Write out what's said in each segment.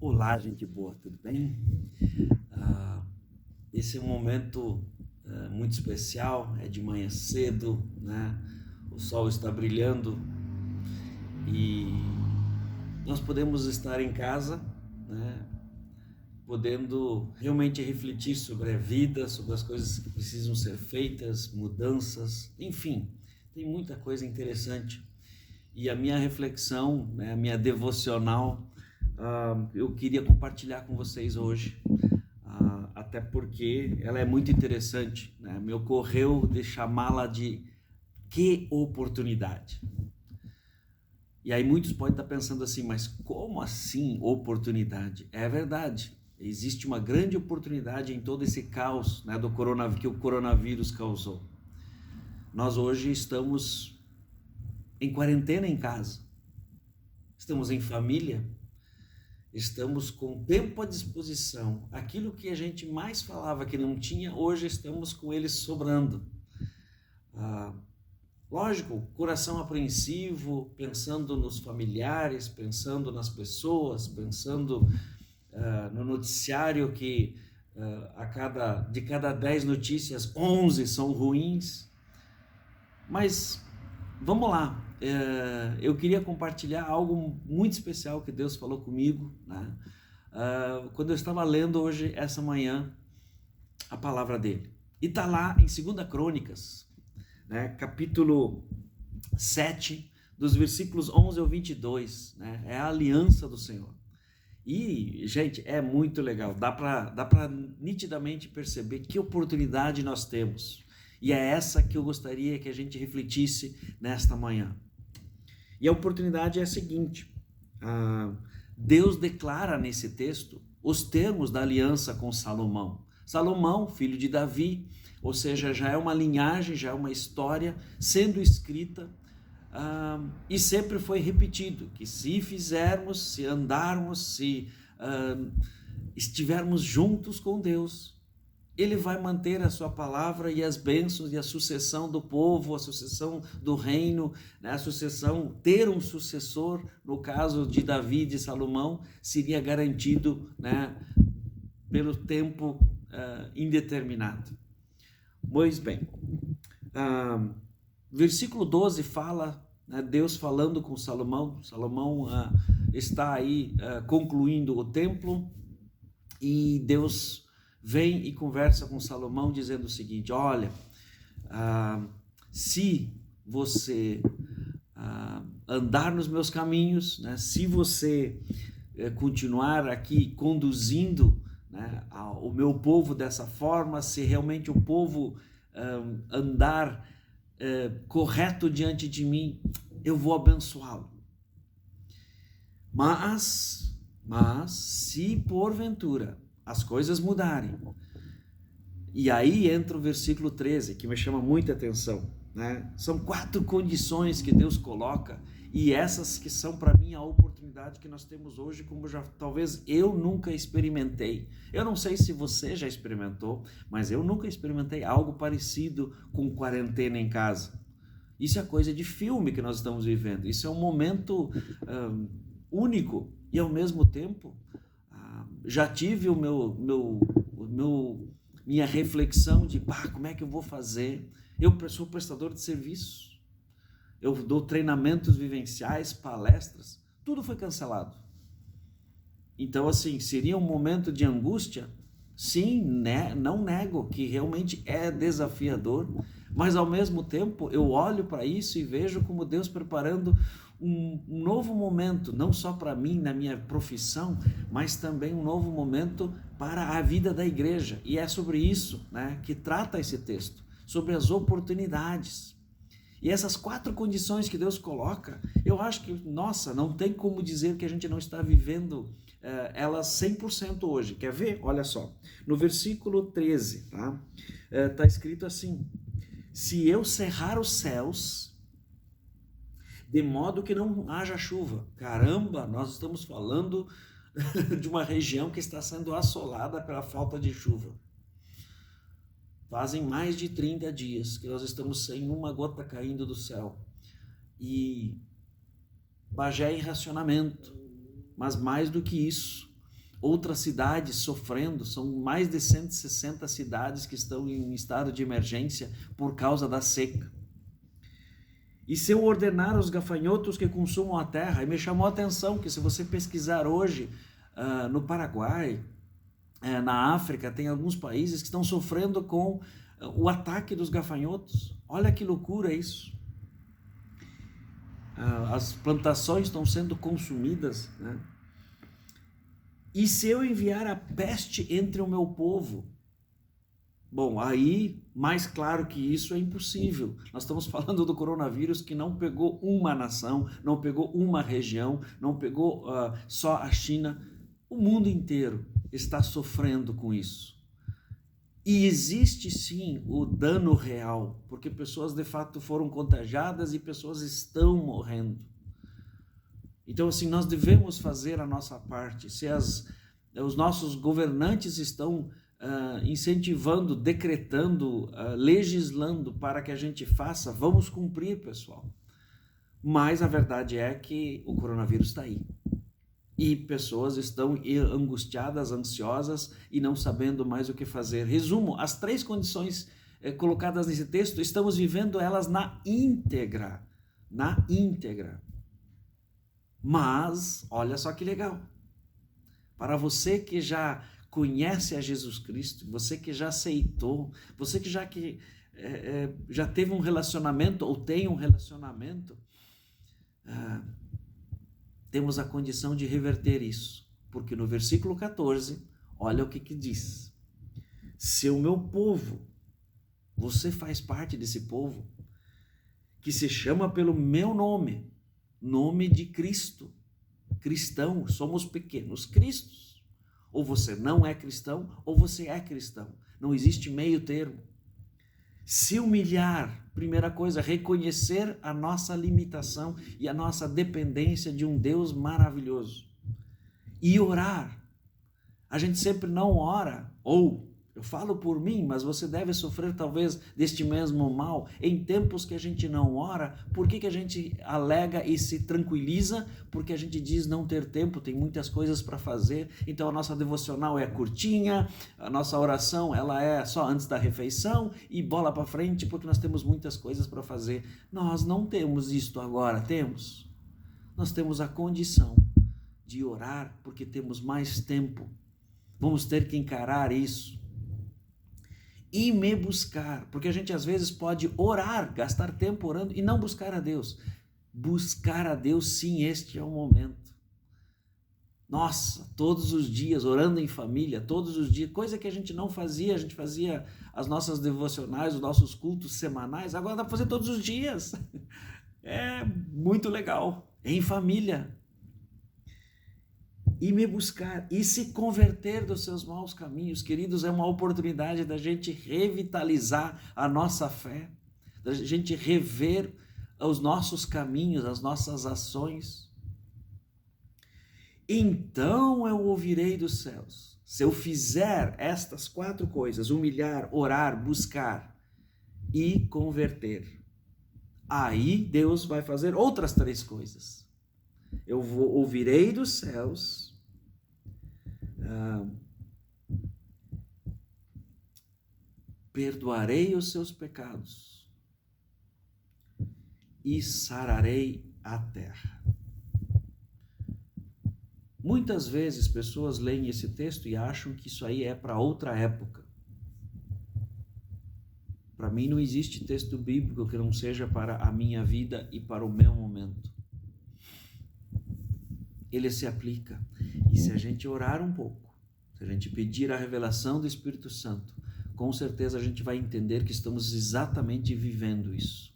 Olá, gente boa, tudo bem? Esse é um momento muito especial, é de manhã cedo, né? O sol está brilhando e nós podemos estar em casa, né? Podendo realmente refletir sobre a vida, sobre as coisas que precisam ser feitas, mudanças, enfim, tem muita coisa interessante. E a minha reflexão, né, a minha devocional, eu queria compartilhar com vocês hoje, até porque ela é muito interessante, né? Me ocorreu de chamá-la de que oportunidade. E aí muitos podem estar pensando assim, mas como assim oportunidade? É verdade, existe uma grande oportunidade em todo esse caos, né, que o coronavírus causou. Nós hoje estamos em quarentena em casa, estamos em família, estamos com tempo à disposição. Aquilo que a gente mais falava que não tinha, hoje estamos com ele sobrando. Lógico, coração apreensivo, pensando nos familiares, pensando nas pessoas, pensando no noticiário que de cada 10 notícias, 11 são ruins. Mas vamos lá, eu queria compartilhar algo muito especial que Deus falou comigo, né? Quando eu estava lendo hoje, essa manhã, a palavra dele. E está lá em 2 Crônicas, né? Capítulo 7, dos versículos 11 ao 22, né? É a aliança do Senhor. E, gente, é muito legal, dá para nitidamente perceber que oportunidade nós temos. E é essa que eu gostaria que a gente refletisse nesta manhã. E a oportunidade é a seguinte, Deus declara nesse texto os termos da aliança com Salomão. Salomão, filho de Davi, ou seja, já é uma linhagem, já é uma história sendo escrita, e sempre foi repetido, que se fizermos, se andarmos, se estivermos juntos com Deus, Ele vai manter a sua palavra e as bênçãos e a sucessão do povo, a sucessão do reino, né? A sucessão, ter um sucessor, no caso de Davi e de Salomão, seria garantido, né, pelo tempo indeterminado. Pois bem, versículo 12 fala, né, Deus falando com Salomão. Salomão está aí concluindo o templo e Deus vem e conversa com Salomão dizendo o seguinte: olha, se você andar nos meus caminhos, né, se você continuar aqui conduzindo, né, o meu povo dessa forma, se realmente o povo andar correto diante de mim, eu vou abençoá-lo. Mas se porventura as coisas mudarem, e aí entra o versículo 13, que me chama muita atenção, né? São 4 condições que Deus coloca, e essas que são para mim a oportunidade que nós temos hoje, como talvez eu nunca experimentei. Eu não sei se você já experimentou, mas eu nunca experimentei algo parecido com quarentena em casa. Isso é coisa de filme que nós estamos vivendo, isso é um momento único, e ao mesmo tempo já tive minha reflexão de como é que eu vou fazer. Eu sou prestador de serviços, eu dou treinamentos vivenciais, palestras, tudo foi cancelado. Então, assim, seria um momento de angústia? Sim, né? Não nego que realmente é desafiador, mas ao mesmo tempo eu olho para isso e vejo como Deus preparando um novo momento, não só para mim, na minha profissão, mas também um novo momento para a vida da igreja. E é sobre isso, né, que trata esse texto, sobre as oportunidades. E essas 4 condições que Deus coloca, eu acho que, nossa, não tem como dizer que a gente não está vivendo elas 100% hoje. Quer ver? Olha só, no versículo 13, tá escrito assim: se eu cerrar os céus, de modo que não haja chuva. Caramba, nós estamos falando de uma região que está sendo assolada pela falta de chuva. Fazem mais de 30 dias que nós estamos sem uma gota caindo do céu. E Bagé em racionamento. Mas mais do que isso, outras cidades sofrendo, são mais de 160 cidades que estão em estado de emergência por causa da seca. E se eu ordenar aos gafanhotos que consumam a terra, e me chamou a atenção que se você pesquisar hoje no Paraguai, na África, tem alguns países que estão sofrendo com o ataque dos gafanhotos. Olha que loucura isso. As plantações estão sendo consumidas, né? E se eu enviar a peste entre o meu povo? Bom, aí, mais claro que isso é impossível. Nós estamos falando do coronavírus que não pegou uma nação, não pegou uma região, não pegou só a China. O mundo inteiro está sofrendo com isso. E existe sim o dano real, porque pessoas de fato foram contagiadas e pessoas estão morrendo. Então, assim, nós devemos fazer a nossa parte. Se os nossos governantes estão incentivando, decretando, legislando para que a gente faça, vamos cumprir, pessoal. Mas a verdade é que o coronavírus está aí. E pessoas estão angustiadas, ansiosas e não sabendo mais o que fazer. Resumo, as 3 condições colocadas nesse texto, estamos vivendo elas na íntegra. Na íntegra. Mas, olha só que legal. Para você que já conhece a Jesus Cristo, você que já aceitou, você que já teve um relacionamento ou tem um relacionamento, temos a condição de reverter isso. Porque no versículo 14, olha o que diz. Se o meu povo, você faz parte desse povo, que se chama pelo meu nome, nome de Cristo, cristão, somos pequenos cristos. Ou você não é cristão, ou você é cristão. Não existe meio termo. Se humilhar, primeira coisa, reconhecer a nossa limitação e a nossa dependência de um Deus maravilhoso. E orar. A gente sempre não ora, ou eu falo por mim, mas você deve sofrer talvez deste mesmo mal. Em tempos que a gente não ora, por que a gente alega e se tranquiliza? Porque a gente diz não ter tempo, tem muitas coisas para fazer. Então a nossa devocional é curtinha, a nossa oração ela é só antes da refeição e bola para frente, porque nós temos muitas coisas para fazer. Nós não temos isto agora, temos? Nós temos a condição de orar porque temos mais tempo. Vamos ter que encarar isso. E me buscar, porque a gente às vezes pode orar, gastar tempo orando e não buscar a Deus. Buscar a Deus, sim, este é o momento. Nossa, todos os dias, orando em família, todos os dias, coisa que a gente não fazia, a gente fazia as nossas devocionais, os nossos cultos semanais, agora dá para fazer todos os dias. É muito legal, em família. E me buscar, e se converter dos seus maus caminhos. Queridos, é uma oportunidade da gente revitalizar a nossa fé, da gente rever os nossos caminhos, as nossas ações. Então eu ouvirei dos céus. Se eu fizer estas 4 coisas, humilhar, orar, buscar e converter, aí Deus vai fazer outras 3 coisas. Eu ouvirei dos céus, perdoarei os seus pecados e sararei a terra. Muitas vezes pessoas leem esse texto e acham que isso aí é para outra época. Para mim não existe texto bíblico que não seja para a minha vida e para o meu momento. Ele se aplica. E se a gente orar um pouco, se a gente pedir a revelação do Espírito Santo, com certeza a gente vai entender que estamos exatamente vivendo isso.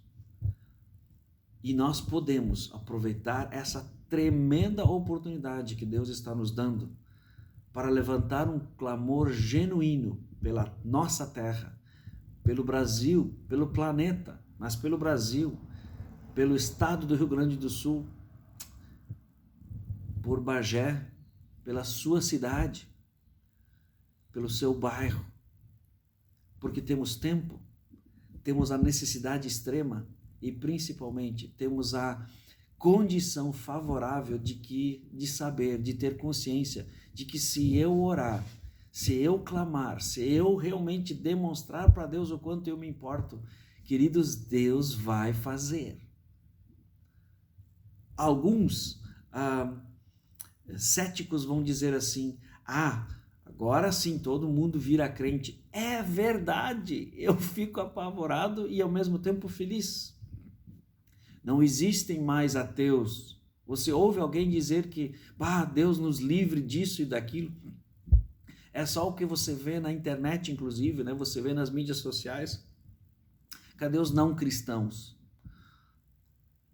E nós podemos aproveitar essa tremenda oportunidade que Deus está nos dando para levantar um clamor genuíno pela nossa terra, pelo Brasil, pelo planeta, mas pelo Brasil, pelo estado do Rio Grande do Sul, por Bagé, pela sua cidade, pelo seu bairro, porque temos tempo, temos a necessidade extrema e principalmente temos a condição favorável de saber, de ter consciência de que se eu orar, se eu clamar, se eu realmente demonstrar para Deus o quanto eu me importo, queridos, Deus vai fazer. Alguns céticos vão dizer assim: agora sim todo mundo vira crente. É verdade, eu fico apavorado e ao mesmo tempo feliz. Não existem mais ateus. Você ouve alguém dizer que Deus nos livre disso e daquilo? É só o que você vê na internet, inclusive, né? Você vê nas mídias sociais. Cadê os não cristãos?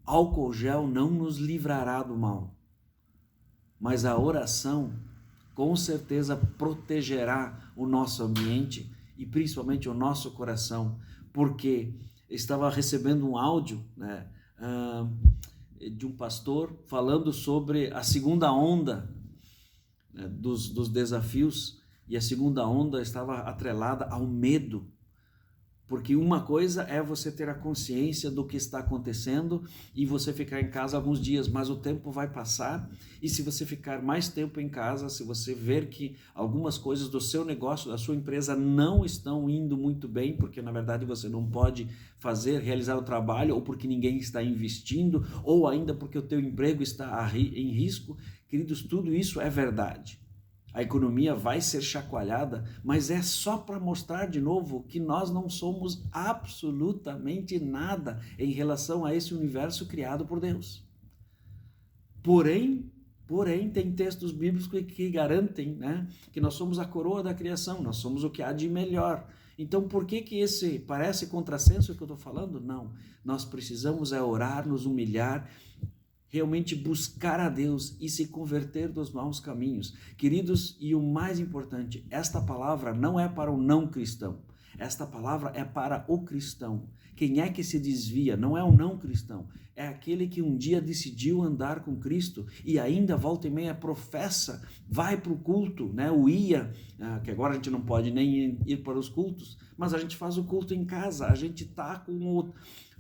Álcool gel não nos livrará do mal, mas a oração com certeza protegerá o nosso ambiente e principalmente o nosso coração, porque estava recebendo um áudio, né, de um pastor falando sobre a segunda onda, né, dos desafios, e a segunda onda estava atrelada ao medo. Porque uma coisa é você ter a consciência do que está acontecendo e você ficar em casa alguns dias, mas o tempo vai passar e se você ficar mais tempo em casa, se você ver que algumas coisas do seu negócio, da sua empresa não estão indo muito bem, porque na verdade você não pode realizar o trabalho, ou porque ninguém está investindo, ou ainda porque o teu emprego está em risco, queridos, tudo isso é verdade. A economia vai ser chacoalhada, mas é só para mostrar de novo que nós não somos absolutamente nada em relação a esse universo criado por Deus. Porém, tem textos bíblicos que garantem, né, que nós somos a coroa da criação, nós somos o que há de melhor. Então, por que esse parece contrassenso que eu estou falando? Não, nós precisamos orar, nos humilhar, realmente buscar a Deus e se converter dos maus caminhos. Queridos, e o mais importante, esta palavra não é para o não cristão, esta palavra é para o cristão. Quem é que se desvia? Não é o não cristão, é aquele que um dia decidiu andar com Cristo e ainda volta e meia professa, vai para o culto, né? Que agora a gente não pode nem ir para os cultos, mas a gente faz o culto em casa, a gente está com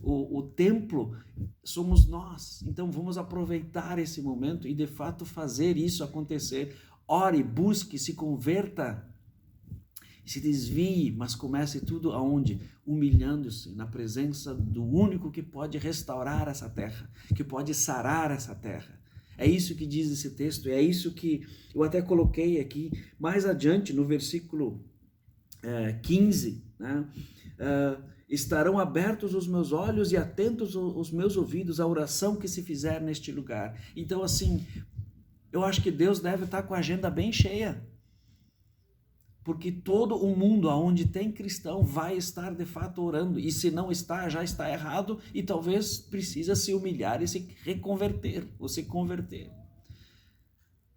o templo, somos nós. Então vamos aproveitar esse momento e de fato fazer isso acontecer. Ore, busque, se converta, se desvie, mas comece tudo aonde? Humilhando-se na presença do único que pode restaurar essa terra, que pode sarar essa terra. É isso que diz esse texto, é isso que eu até coloquei aqui mais adiante no versículo 15, né? Estarão abertos os meus olhos e atentos os meus ouvidos à oração que se fizer neste lugar. Então, assim, eu acho que Deus deve estar com a agenda bem cheia, porque todo o mundo onde tem cristão vai estar de fato orando, e se não está, já está errado e talvez precisa se humilhar e se reconverter, ou se converter.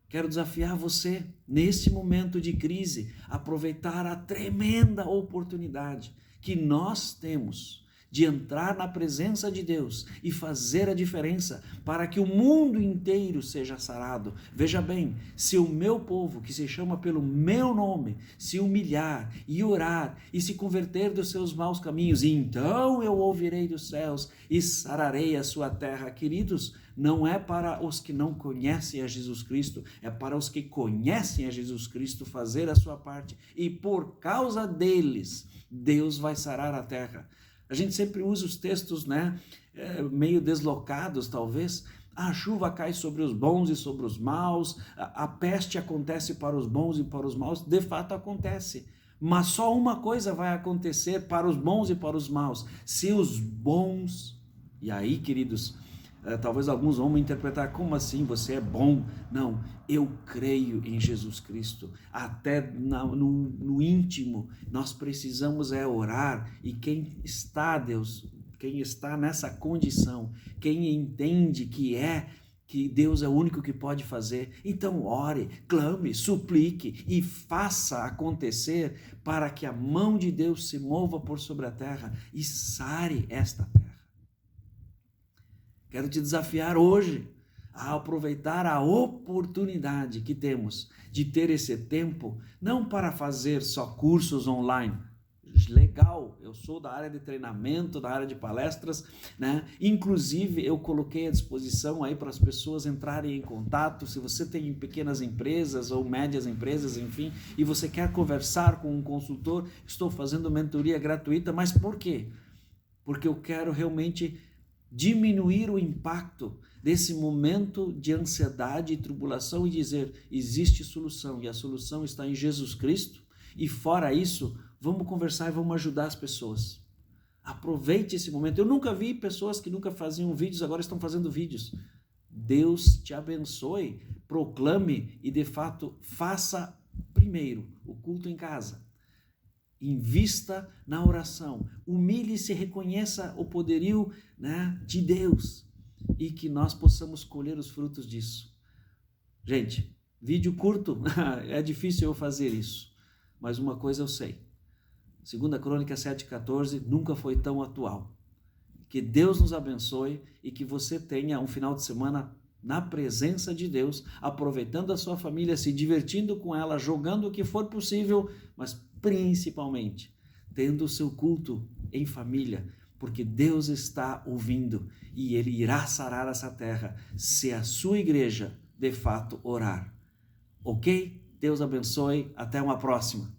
Quero desafiar você, nesse momento de crise, aproveitar a tremenda oportunidade que nós temos de entrar na presença de Deus e fazer a diferença para que o mundo inteiro seja sarado. Veja bem, se o meu povo, que se chama pelo meu nome, se humilhar e orar e se converter dos seus maus caminhos, então eu ouvirei dos céus e sararei a sua terra. Queridos, não é para os que não conhecem a Jesus Cristo, é para os que conhecem a Jesus Cristo fazer a sua parte, e por causa deles, Deus vai sarar a terra. A gente sempre usa os textos, né, meio deslocados talvez. A chuva cai sobre os bons e sobre os maus, a peste acontece para os bons e para os maus, de fato acontece. Mas só uma coisa vai acontecer para os bons e para os maus: se os bons, e aí, queridos, talvez alguns vão me interpretar, como assim, você é bom? Não, eu creio em Jesus Cristo, até no íntimo, nós precisamos orar, e quem está, Deus, quem está nessa condição, quem entende que Deus é o único que pode fazer, então ore, clame, suplique e faça acontecer para que a mão de Deus se mova por sobre a terra e sare esta terra. Quero te desafiar hoje a aproveitar a oportunidade que temos de ter esse tempo, não para fazer só cursos online. legal, eu sou da área de treinamento, da área de palestras, né? Inclusive eu coloquei à disposição aí para as pessoas entrarem em contato, se você tem pequenas empresas ou médias empresas, enfim, e você quer conversar com um consultor, estou fazendo mentoria gratuita, mas por quê? Porque eu quero realmente diminuir o impacto desse momento de ansiedade e tribulação e dizer, existe solução, e a solução está em Jesus Cristo, e fora isso, vamos conversar e vamos ajudar as pessoas. Aproveite esse momento. Eu nunca vi pessoas que nunca faziam vídeos, agora estão fazendo vídeos. Deus te abençoe, proclame e de fato faça primeiro o culto em casa. Invista na oração, humilhe-se, reconheça o poderio, né, de Deus e que nós possamos colher os frutos disso. Gente, vídeo curto, é difícil eu fazer isso, mas uma coisa eu sei, 2 Crônicas 7,14 nunca foi tão atual. Que Deus nos abençoe e que você tenha um final de semana na presença de Deus, aproveitando a sua família, se divertindo com ela, jogando o que for possível, mas principalmente tendo o seu culto em família, porque Deus está ouvindo e Ele irá sarar essa terra se a sua igreja de fato orar. Ok? Deus abençoe, até uma próxima.